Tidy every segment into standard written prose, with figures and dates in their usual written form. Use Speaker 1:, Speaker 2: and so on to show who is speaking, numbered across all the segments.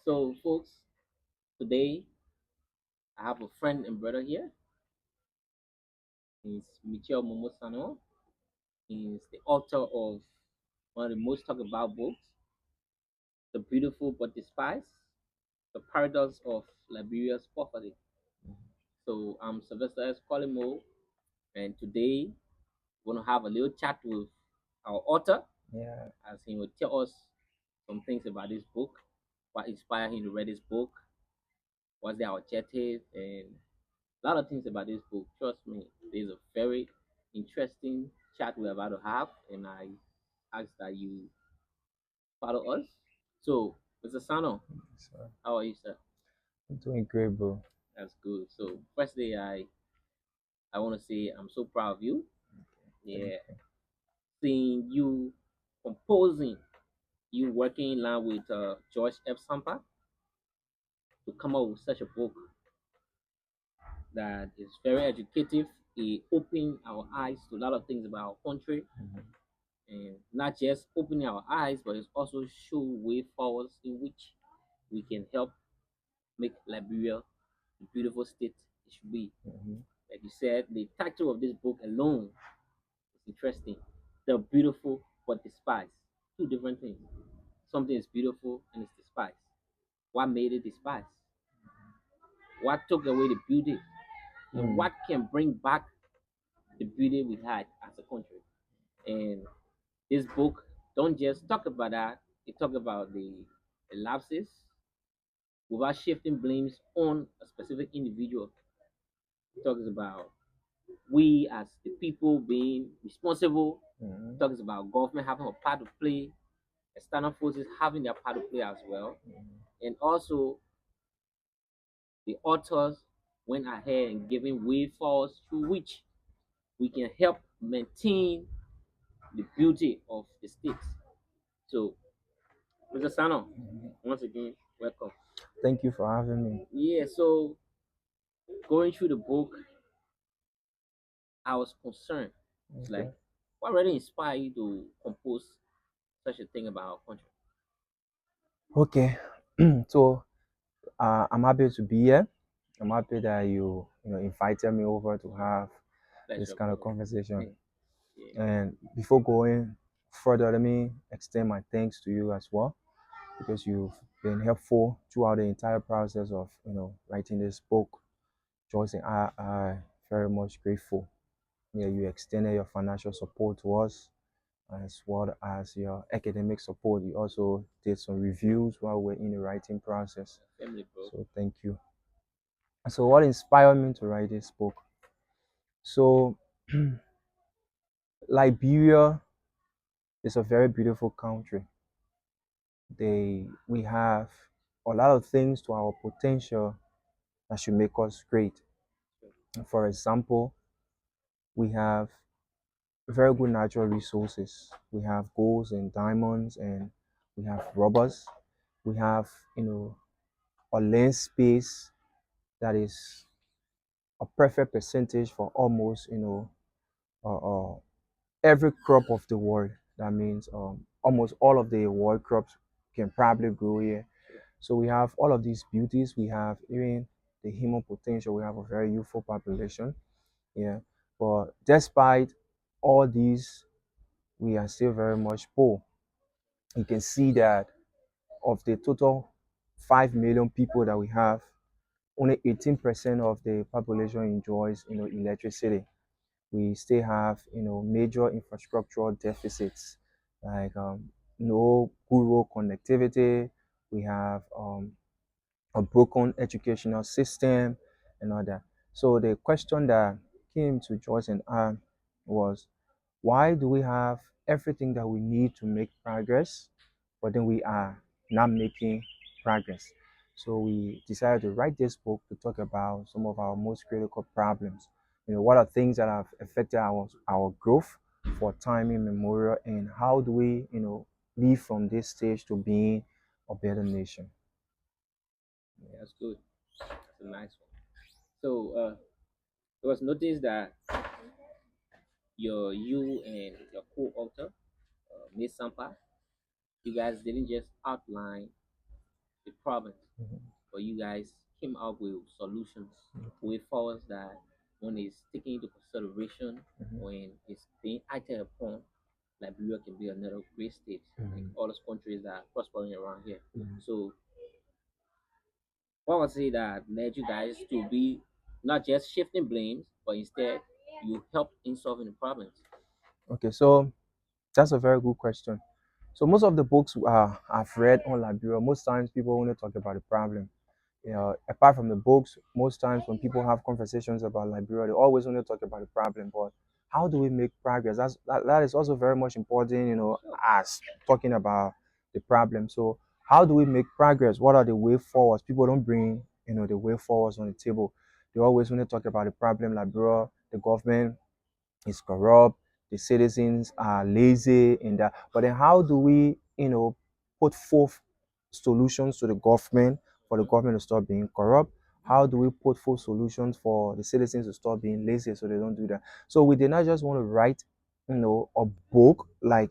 Speaker 1: So, folks, today I have a friend and brother here. He's Michio Momosano. He's the author of one of the most talked about books, The Beautiful but Despised, The Paradox of Liberia's Poverty. So, I'm Sylvester S. Colimo, and today we're going to have a little chat with our author
Speaker 2: Yeah,
Speaker 1: as he will tell us some things about this book, what inspired him to write this book, what's their objective, and a lot of things about this book. Trust me, there's a very interesting chat we're about to have, and I ask that you follow us. So, Mr. Sano,
Speaker 2: so
Speaker 1: how are you, sir?
Speaker 2: I'm doing great, bro.
Speaker 1: That's good. So, firstly, I want to say I'm so proud of you.
Speaker 2: Thank
Speaker 1: Yeah,
Speaker 2: you.
Speaker 1: seeing you composing, you working in line with George F. Sampa to come up with such a book that is very educative. It opened our eyes to a lot of things about our country,
Speaker 2: Mhm.
Speaker 1: and not just opening our eyes, but it's also show way forwards in which we can help make Liberia the beautiful state it should be.
Speaker 2: Mhm.
Speaker 1: Like you said, the title of this book alone is interesting. The beautiful but despised. Two different things. Something is beautiful and it's despised. What made it despised? What took away the beauty? And
Speaker 2: Mm.
Speaker 1: what can bring back the beauty we had as a country? And this book don't just talk about that. It talk about the lapses without shifting blames on a specific individual. It talks about we as the people being responsible. It
Speaker 2: Mhm.
Speaker 1: talks about government having a part to play, external forces having their part to play as well.
Speaker 2: Mhm.
Speaker 1: And also the authors went ahead and giving way forwards through which we can help maintain the beauty of the state. So, Mr. Sano, once again, welcome.
Speaker 2: Thank you for having me.
Speaker 1: Yeah, so going through the book, I was concerned. It's like,
Speaker 2: Okay.
Speaker 1: what really inspired you to compose such a thing about our country?
Speaker 2: Okay. So I'm happy to be here. I'm happy that you invited me over to have this
Speaker 1: Pleasure,
Speaker 2: kind of
Speaker 1: brother.
Speaker 2: conversation.
Speaker 1: Yeah,
Speaker 2: And before going further, let me extend my thanks to you as well because you've been helpful throughout the entire process of writing this book. Joyce and I very much grateful. Yeah, you extended your financial support to us as well as your academic support. You also did some reviews while we're in the writing process.
Speaker 1: family, bro.
Speaker 2: So thank you. So what inspired me to write this book? So Liberia is a very beautiful country. We have a lot of things to our potential that should make us great. For example, we have very good natural resources. We have golds and diamonds, and we have rubbers. We have, a land space that is a perfect percentage for almost, every crop of the world. That means almost all of the world crops can probably grow here. So we have all of these beauties. We have even the human potential. We have a very youthful population. Yeah. But despite all these, we are still very much poor. You can see that of the total 5 million people that we have, only 18% of the population enjoys, electricity. We still have, major infrastructural deficits, like no good road connectivity. We have a broken educational system and all that. So the question that came to Joyce and I was, why do we have everything that we need to make progress, but then we are not making progress? So we decided to write this book to talk about some of our most critical problems. What are things that have affected our growth for time immemorial, and how do we, leave from this stage to being a better nation?
Speaker 1: Yeah, that's good. That's a nice one. So, it was noticed that you and your co-author, Miss Sampa, you guys didn't just outline the province,
Speaker 2: mhm,
Speaker 1: but you guys came up with solutions, way forwards that when it's taken into consideration,
Speaker 2: mhm,
Speaker 1: when it's being acted upon, Liberia can be another great state, like
Speaker 2: mhm,
Speaker 1: all those countries that are prospering around here.
Speaker 2: mhm.
Speaker 1: So what was it that led you guys to be not just shifting blames, but instead you helped in solving the problems?
Speaker 2: Okay, so that's a very good question. So most of the books I've read on Liberia, most times people only talk about the problem. Apart from the books, most times when people have conversations about Liberia, they always only talk about the problem. But how do we make progress? That is also very much important,
Speaker 1: Sure.
Speaker 2: as talking about the problem. So how do we make progress? What are the way forwards? People don't bring, the way forwards on the table. They always only talk about the problem, Liberia, the government is corrupt, the citizens are lazy and that. But then how do we, put forth solutions to the government for the
Speaker 1: Mhm.
Speaker 2: government to stop being corrupt? How do we put forth solutions for the citizens to stop being lazy so they don't do that? So we did not just want to write, a book like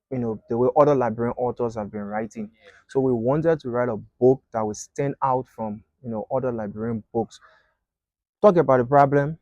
Speaker 2: the way other Liberian authors have been writing.
Speaker 1: Yeah.
Speaker 2: So we wanted to write a book that would stand out from other Liberian books. Talk about the problem,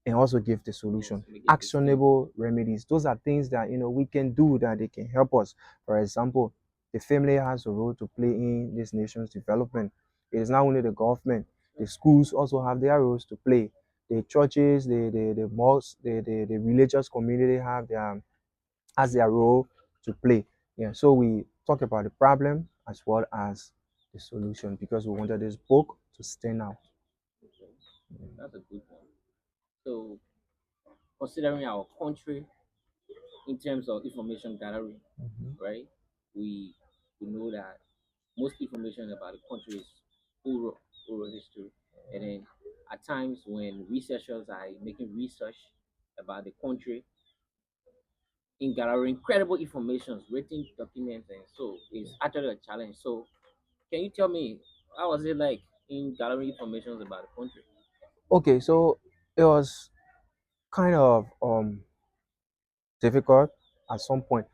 Speaker 2: and also give the
Speaker 1: Yes,
Speaker 2: solution.
Speaker 1: make it distinct.
Speaker 2: Actionable remedies. Those are things that we can do that they can help us. For example, the family has a role to play in this nation's development. It is not only the government, the schools also have their roles to play. The churches, the mosques, the religious community have their has their role to play. Yeah. So we talk about the problem as well as the solution because we wanted this book to stand out.
Speaker 1: Okay, that's a good one. So, considering our country in terms of information gathering,
Speaker 2: Mhm.
Speaker 1: right? We we know that most information about the country is oral history, and then at times when researchers are making research about the country in gathering credible information, written documents, and so it's actually a challenge. So, can you tell me how was it like in gathering information about the country?
Speaker 2: Okay, so it was kind of difficult at some point.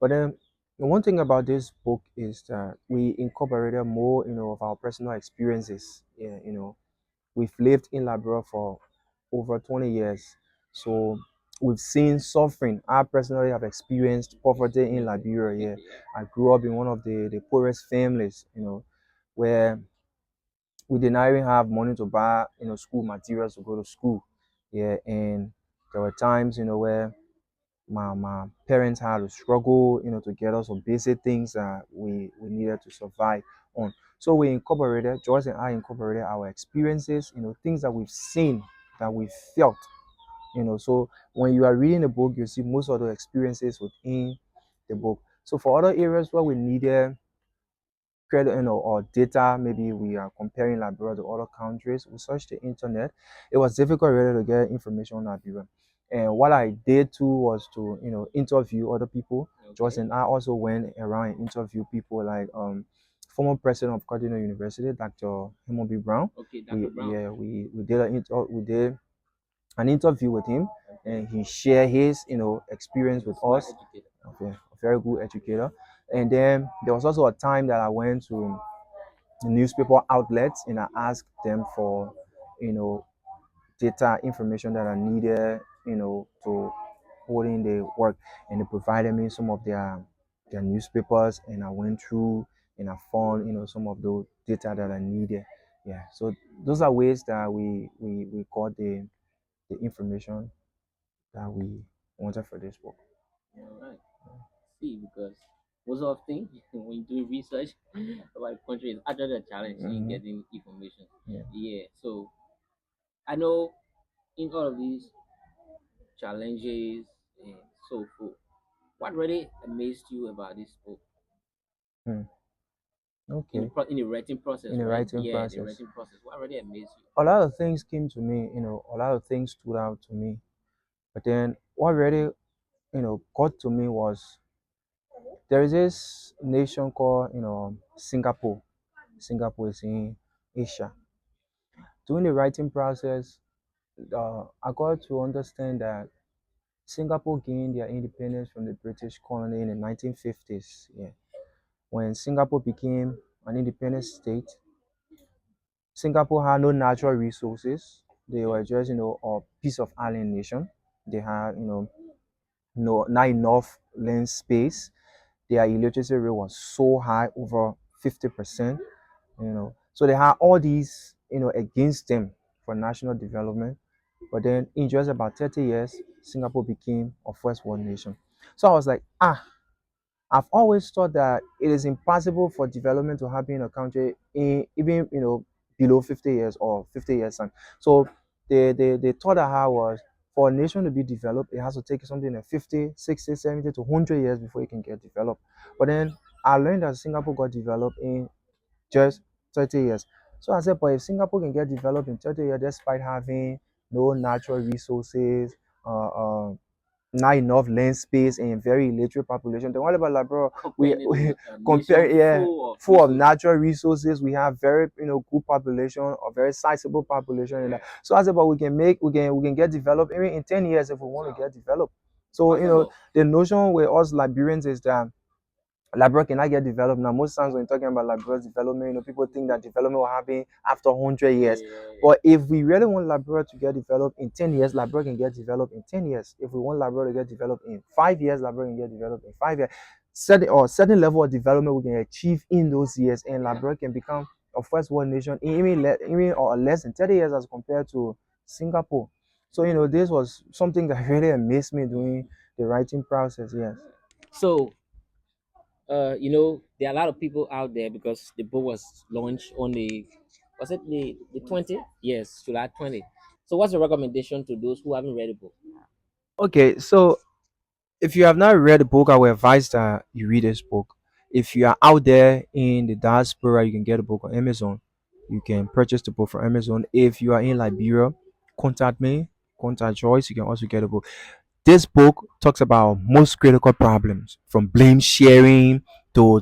Speaker 2: But then the one thing about this book is that we incorporated more, of our personal experiences. Yeah, we've lived in Liberia for over 20 years. So we've seen suffering. I personally have experienced poverty in Liberia. Yeah.
Speaker 1: Yeah.
Speaker 2: I grew up in one of the poorest families, where we did not even have money to buy, school materials to go to school. Yeah, and there were times, where my parents had to struggle, to get us some basic things that we needed to survive on. So we incorporated, Joyce and I incorporated our experiences, things that we've seen, that we felt, So when you are reading the book, you see most of the experiences within the book. So for other areas where we needed credit, or data, maybe we are comparing Liberia to other countries, we searched the internet. It was difficult really to get information on Liberia. And what I did too was to, interview other people. Joyce
Speaker 1: Okay.
Speaker 2: and I also went around and interviewed people like former president of Cardinal University, Dr. Himobi Brown.
Speaker 1: Okay, Dr.
Speaker 2: We
Speaker 1: Brown.
Speaker 2: yeah, we did an interview with him,
Speaker 1: Okay.
Speaker 2: and he shared his experience
Speaker 1: He's
Speaker 2: with
Speaker 1: a smart
Speaker 2: us.
Speaker 1: educator.
Speaker 2: Okay, a very good educator. And then there was also a time that I went to newspaper outlets and I asked them for, you know, data information that I needed, to put in the work. And they provided me some of their newspapers and I went through and I found, some of those data that I needed. Yeah. So those are ways that we got the information that we wanted for this book.
Speaker 1: All right. See, because most of the thing when you're doing research about the country is actually a challenge in
Speaker 2: Hmm.
Speaker 1: getting information.
Speaker 2: Yeah.
Speaker 1: Yeah. So I know in all of these challenges and so forth, what really amazed you about this book
Speaker 2: Hmm.
Speaker 1: in the
Speaker 2: Okay.
Speaker 1: in the writing
Speaker 2: In
Speaker 1: process,
Speaker 2: the
Speaker 1: right?
Speaker 2: writing
Speaker 1: Yeah, the
Speaker 2: process,
Speaker 1: writing process. What really amazed you?
Speaker 2: a lot of things came to me. A lot of things stood out to me. But then what really, got to me was there is this nation called, Singapore. Singapore is in Asia. During the writing process, I got to understand that Singapore gained their independence from the British colony in the 1950s. Yeah, when Singapore became an independent state. Singapore had no natural resources. They
Speaker 1: Okay.
Speaker 2: were just, a piece of island nation. They had, no not enough land space. Their illiteracy rate was so high, over 50%. So they had all these, against them for national development. But then in just about 30 years, Singapore became a first world nation. So I was like, I've always thought that it is impossible for development to happen in a country in even below 50 years or 50 years time. So the thought I had was, for a nation to be developed, it has to take something like 50, 60, 70 to 100 years before it can get developed. But then I learned that Singapore got developed in just 30 years. So I said, but if Singapore can get developed in 30 years despite having no natural resources, uh, uh, not enough land space, and very illiterate population. Then what about like, bro? We,
Speaker 1: Comparing it
Speaker 2: we
Speaker 1: with a
Speaker 2: compare,
Speaker 1: nation
Speaker 2: yeah,
Speaker 1: full of
Speaker 2: full of
Speaker 1: resources.
Speaker 2: natural resources. We have very, good population, a very sizable population in that. So I said, but we can get developed even in 10 years if we want to get developed. So
Speaker 1: Possible.
Speaker 2: the notion with us Liberians is that Labrador cannot get developed now. Most times when you're talking about Labrador's development, people think that development will happen after 100 years.
Speaker 1: Yeah.
Speaker 2: But if we really want Labrador to get developed in 10 years, Labrador can get developed in 10 years. If we want Labrador to get developed in 5 years, Labrador can get developed in 5 years. Certain level of development we can achieve in those years, and Labrador can become a first world nation in even or less than 30 years as compared to Singapore. So this was something that really amazed me during the writing process. Yes.
Speaker 1: So, there are a lot of people out there because the book was launched on was it the 20th? Yes, July 20th. So, what's the recommendation to those who haven't read the book?
Speaker 2: Okay, so if you have not read the book, I would advise that you read this book. If you are out there in the diaspora, you can get a book on Amazon. You can purchase the book from Amazon. If you are in Liberia, contact me, contact Joyce. You can also get a book. This book talks about most critical problems, from blame sharing to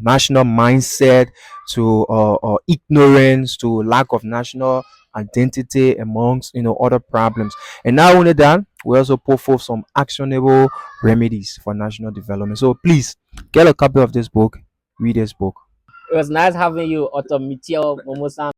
Speaker 2: national mindset to ignorance to lack of national identity, amongst other problems. And not only that, we also put forth some actionable remedies for national development. So please get a copy of this book, read this book.
Speaker 1: It was nice having you, Otomitio Momosan.